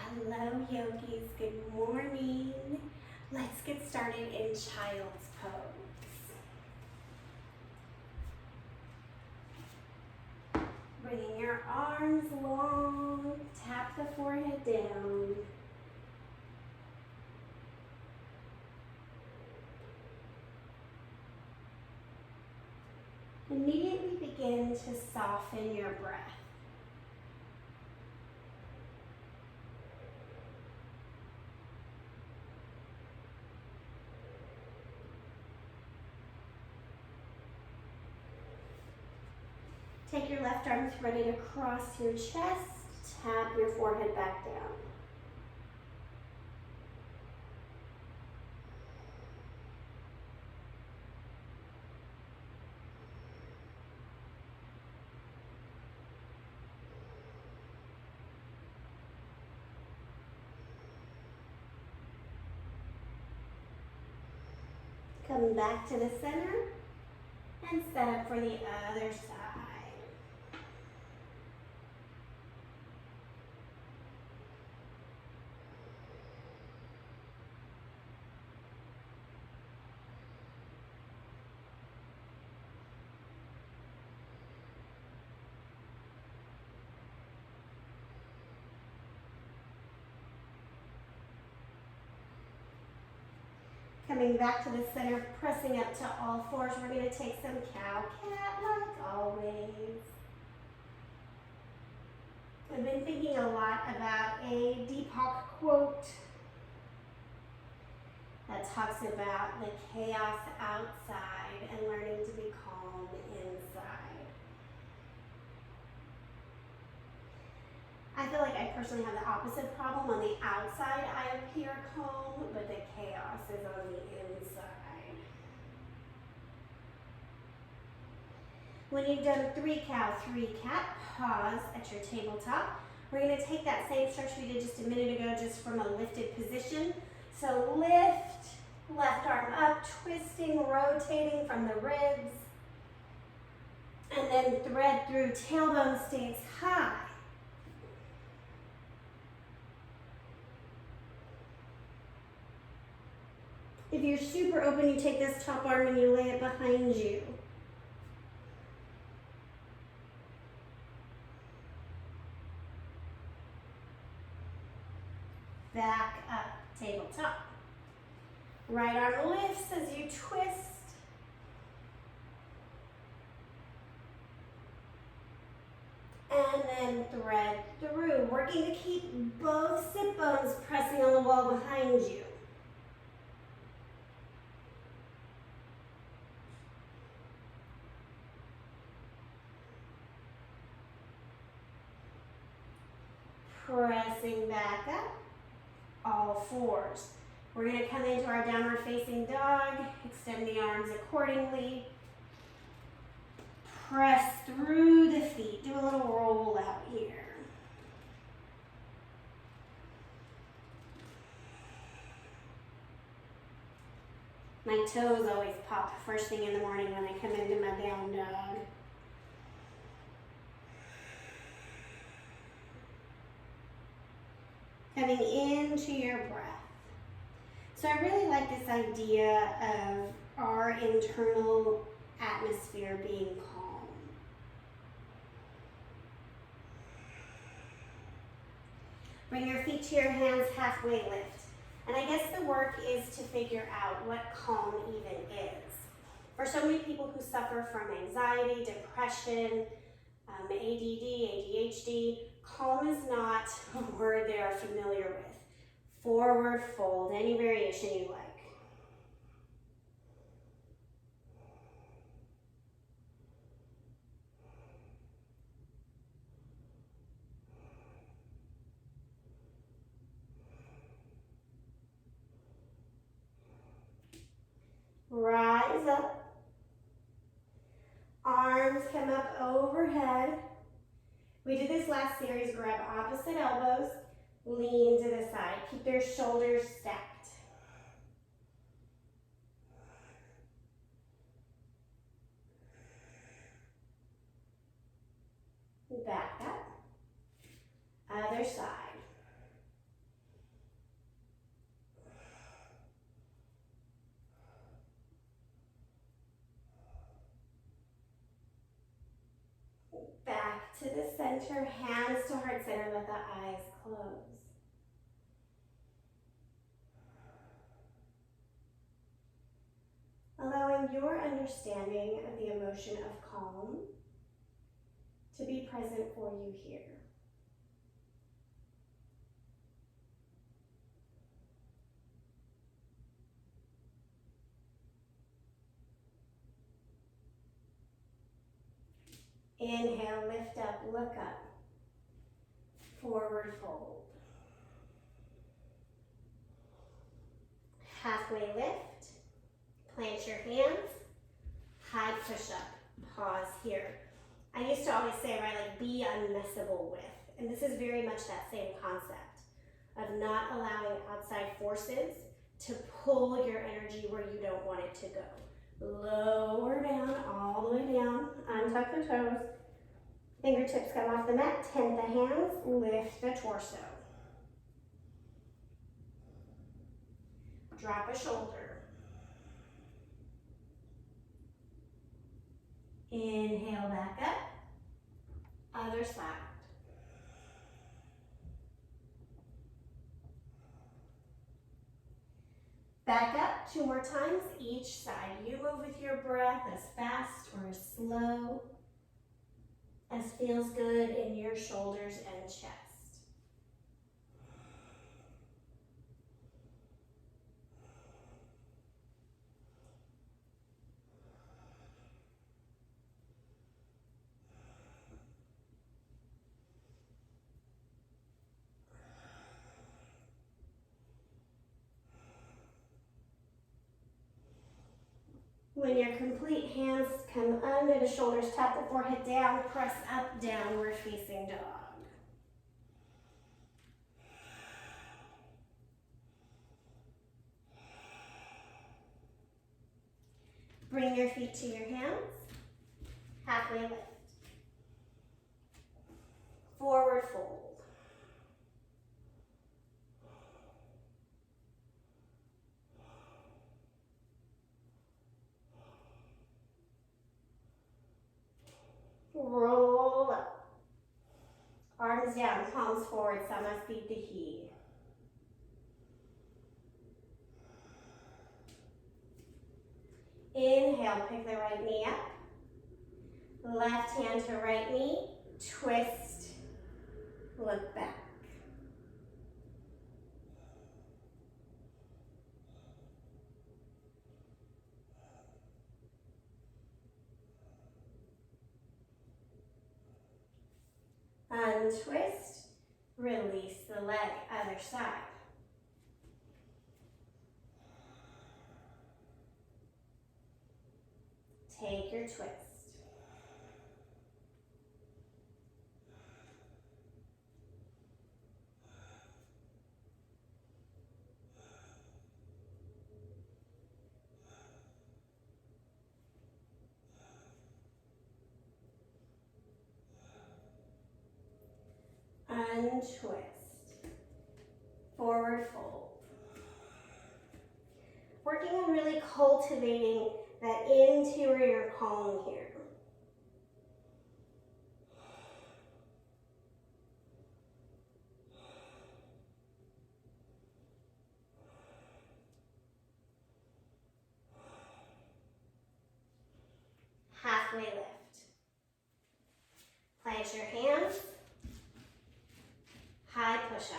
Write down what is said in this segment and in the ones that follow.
Hello yogis, good morning. Let's get started in child's pose. Bringing your arms long, tap the forehead down. Immediately begin to soften your breath. Take your left arm, thread it across your chest, tap your forehead back down. Come back to the center and set up for the other side. Coming back to the center, pressing up to all fours. We're going to take some cow-cat like always. I've been thinking a lot about a Deepak quote that talks about the chaos outside and learning to be calm inside. I feel like I personally have the opposite problem. On the outside, I appear calm, but the chaos is on the inside. When you've done 3 cow, 3 cat, pause at your tabletop. We're going to take that same stretch we did just a minute ago, just from a lifted position. So lift, left arm up, twisting, rotating from the ribs. And then thread through, tailbone stays high. If you're super open, you take this top arm and you lay it behind you. Back up, tabletop. Right arm lifts as you twist. And then thread through, working to keep both sit bones pressing on the wall behind you. Pressing back up, all fours. We're going to come into our downward facing dog, extend the arms accordingly. Press through the feet, do a little roll out here. My toes always pop first thing in the morning when I come into my down dog. Coming into your breath. So I really like this idea of our internal atmosphere being calm. Bring your feet to your hands, halfway lift. And I guess the work is to figure out what calm even is. For so many people who suffer from anxiety, depression, ADD, ADHD, calm is not a word they are familiar with. Forward fold, any variation you like. Rise up. Arms come up overhead. We did this last series, grab opposite elbows, lean to the side. Keep their shoulders stacked. Back up. Other side. the center, hands to heart center, let the eyes close. Allowing your understanding of the emotion of calm to be present for you here. Inhale, lift up, look up. Forward fold. Halfway lift. Plant your hands. High push up. Pause here. I used to always say, right, like be unmessable with. And this is very much that same concept of not allowing outside forces to pull your energy where you don't want it to go. Lower down, all the way down, untuck the toes. Fingertips come off the mat, tent the hands, lift the torso. Drop a shoulder. Inhale back up, other side. Back up 2 more times each side. You move with your breath as fast or as slow as feels good in your shoulders and chest. When you're complete, hands come under the shoulders, tap the forehead down, press up, downward facing dog. Bring your feet to your hands, halfway lift. Forward fold. Roll up. Arms down, palms forward, Samasthiti. Inhale, pick the right knee up. Left hand to right knee, twist, look back. Untwist, release the leg, other side. Take your twist. Untwist. Forward fold. Working on really cultivating that interior calm here. Halfway lift. Plant your hands. High push up.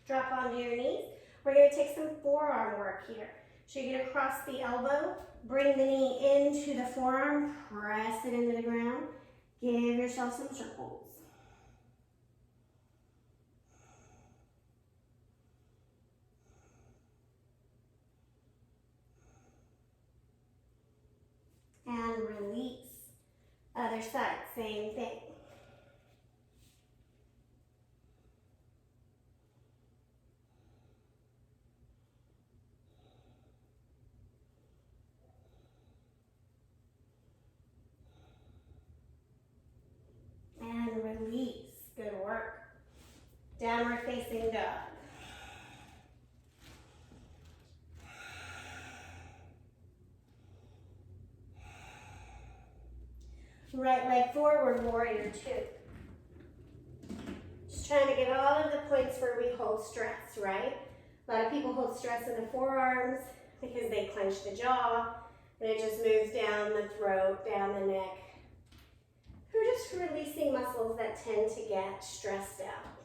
Drop onto your knees. We're going to take some forearm work here. So you're going to cross the elbow, bring the knee into the forearm, press it into the ground. Give yourself some circles. And release. Other side, same thing. And release. Good work. Downward facing dog. Right leg forward, warrior two. Just trying to get all of the points where we hold stress, right? A lot of people hold stress in the forearms because they clench the jaw, and it just moves down the throat, down the neck. We're just releasing muscles that tend to get stressed out.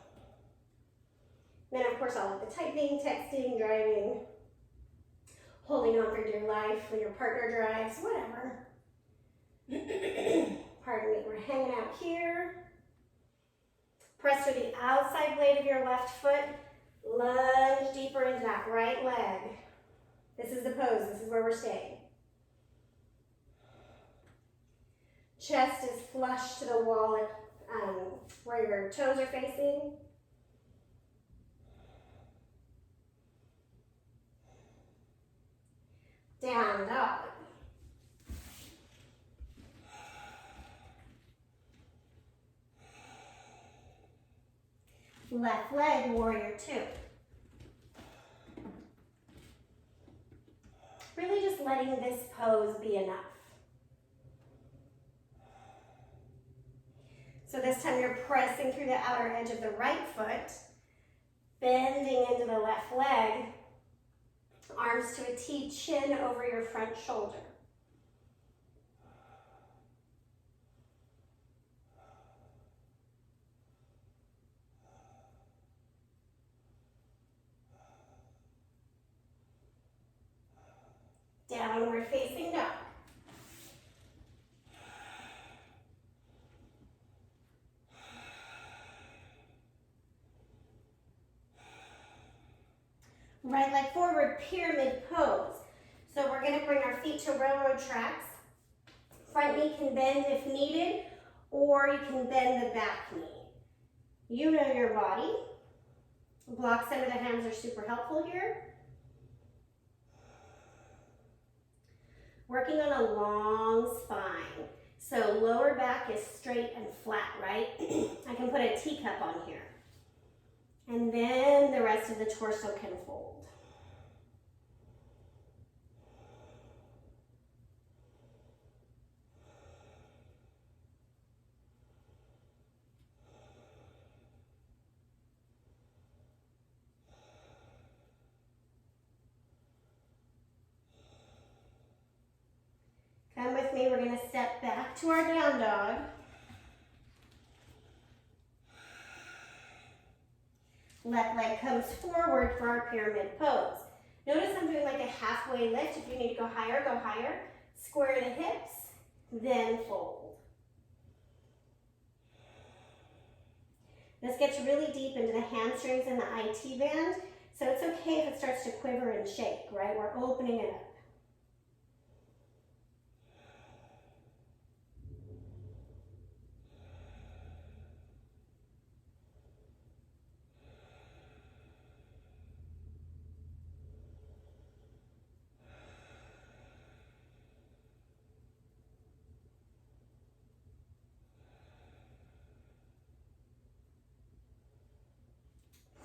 Then of course all of the typing, texting, driving, holding on for dear life when your partner drives, whatever. Pardon me, we're hanging out here. Press through the outside blade of your left foot. Lunge deeper into that right leg. This is the pose, this is where we're staying. Chest is flush to the wall where your toes are facing. Down dog. Left leg, warrior two. Really just letting this pose be enough. So this time you're pressing through the outer edge of the right foot, bending into the left leg, arms to a T, chin over your front shoulder. Downward facing dog. Right leg forward, pyramid pose. So we're going to bring our feet to railroad tracks. Front knee can bend if needed, or you can bend the back knee. You know your body. Blocks under the hands are super helpful here. Working on a long spine. So lower back is straight and flat, right? I can put a teacup on here. And then the rest of the torso can fold. Come with me, we're going to step back to our down dog. Left leg comes forward for our pyramid pose. Notice I'm doing like a halfway lift. If you need to go higher, go higher. Square the hips, then fold. This gets really deep into the hamstrings and the IT band, so it's okay if it starts to quiver and shake, right? We're opening it up.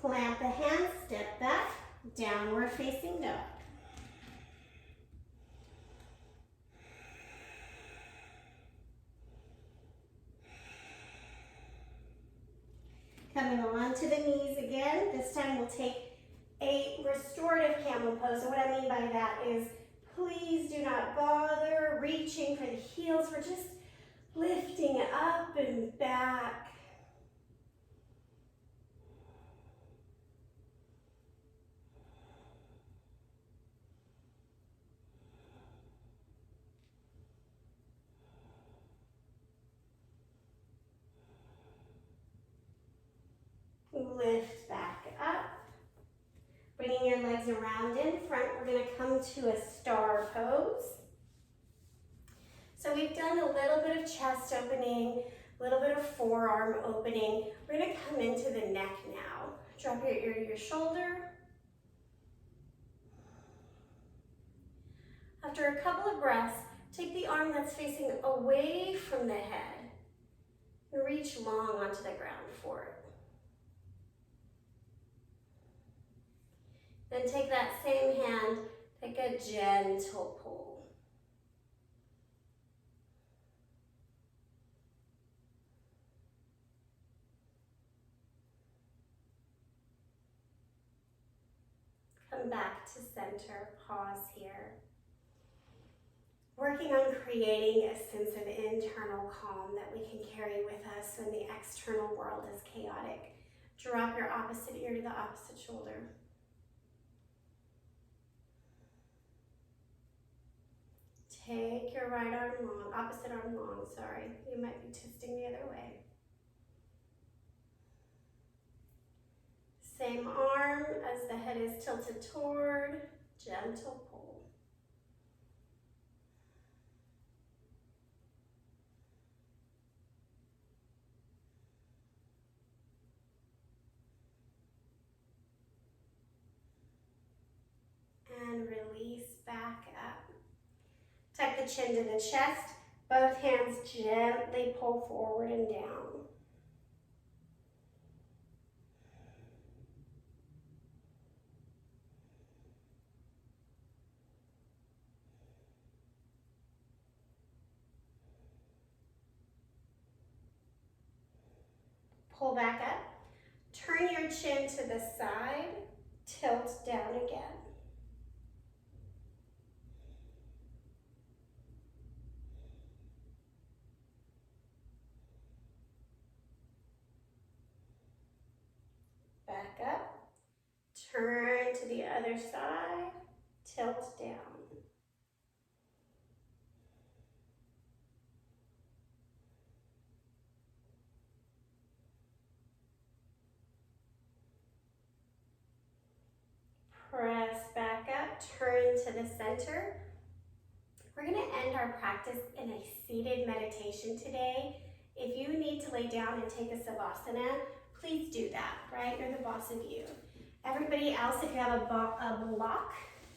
Plant the hands, step back, downward facing dog. Coming onto the knees again. This time we'll take a restorative camel pose. And what I mean by that is please do not bother reaching for the heels. We're just lifting up and back. Lift back up. Bringing your legs around in front, we're going to come to a star pose. So we've done a little bit of chest opening, a little bit of forearm opening. We're going to come into the neck now. Drop your ear to your shoulder. After a couple of breaths, take the arm that's facing away from the head and reach long onto the ground for it. Then take that same hand, take a gentle pull. Come back to center, pause here. Working on creating a sense of internal calm that we can carry with us when the external world is chaotic. Drop your opposite ear to the opposite shoulder. Take your right arm long, opposite arm long, sorry. You might be twisting the other way. Same arm as the head is tilted toward, gentle pull. And release back up. Tuck the chin to the chest, both hands gently pull forward and down. Pull back up. Turn your chin to the side, tilt down again. Back up, turn to the other side, tilt down. Press back up, turn to the center. We're going to end our practice in a seated meditation today. If you need to lay down and take a savasana, please do that, right? You're the boss of you. Everybody else, if you have a block,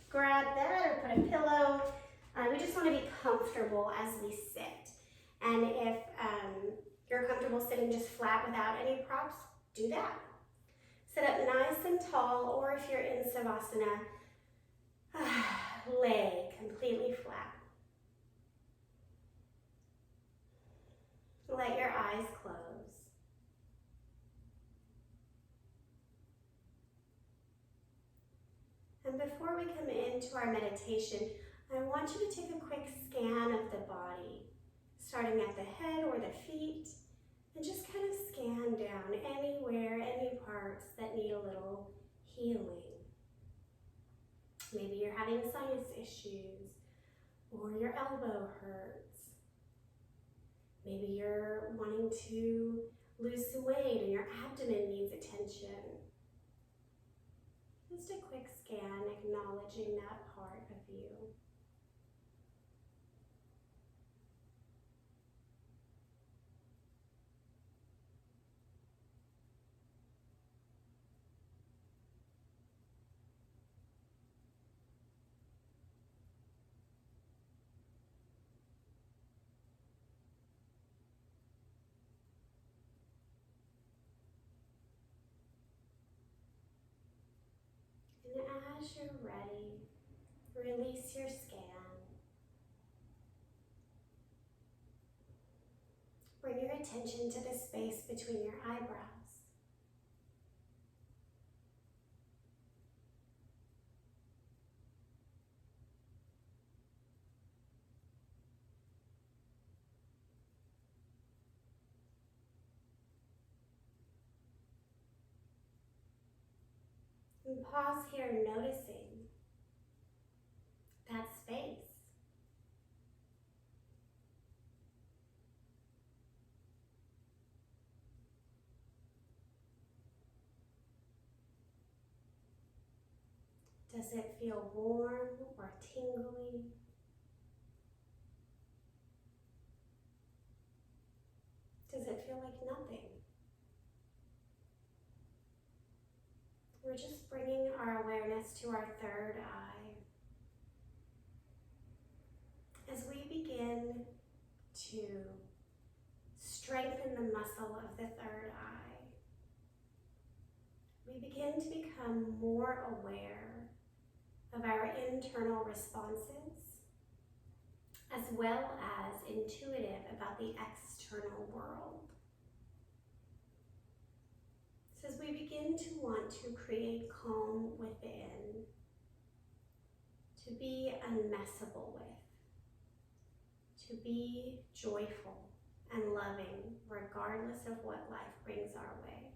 grab that or put a pillow. We just want to be comfortable as we sit. And if you're comfortable sitting just flat without any props, do that. Sit up nice and tall, or if you're in savasana, lay completely flat. Let your eyes close. And before we come into our meditation, I want you to take a quick scan of the body, starting at the head or the feet, and just kind of scan down anywhere, any parts that need a little healing. Maybe you're having sinus issues, or your elbow hurts. Maybe you're wanting to lose some weight and your abdomen needs attention. Just a quick scan, acknowledging that part of you. And as you're ready, release your scan. Bring your attention to the space between your eyebrows. And pause here, noticing that space. Does it feel warm or tingly? Does it feel like nothing? We're just bringing our awareness to our third eye as we begin to strengthen the muscle of the third eye. We begin to become more aware of our internal responses, as well as intuitive about the external world. So as we begin to want to create calm within, to be unmessable with, to be joyful and loving regardless of what life brings our way.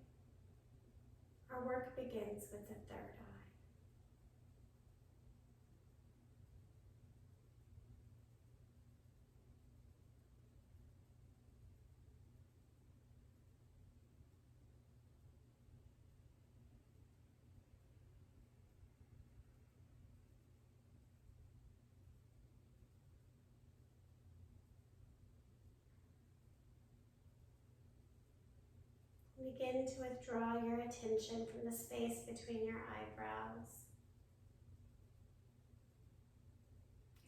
Our work begins with the third eye. Begin to withdraw your attention from the space between your eyebrows.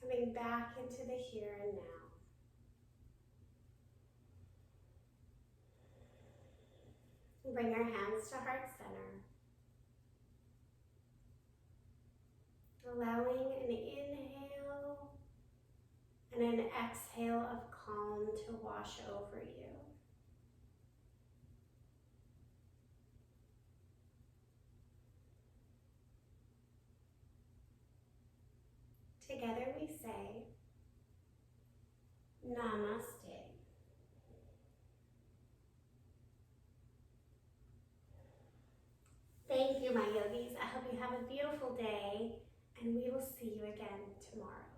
Coming back into the here and now. Bring your hands to heart center. Allowing an inhale and an exhale of calm to wash over you. Together we say, Namaste. Thank you, my yogis. I hope you have a beautiful day, and we will see you again tomorrow.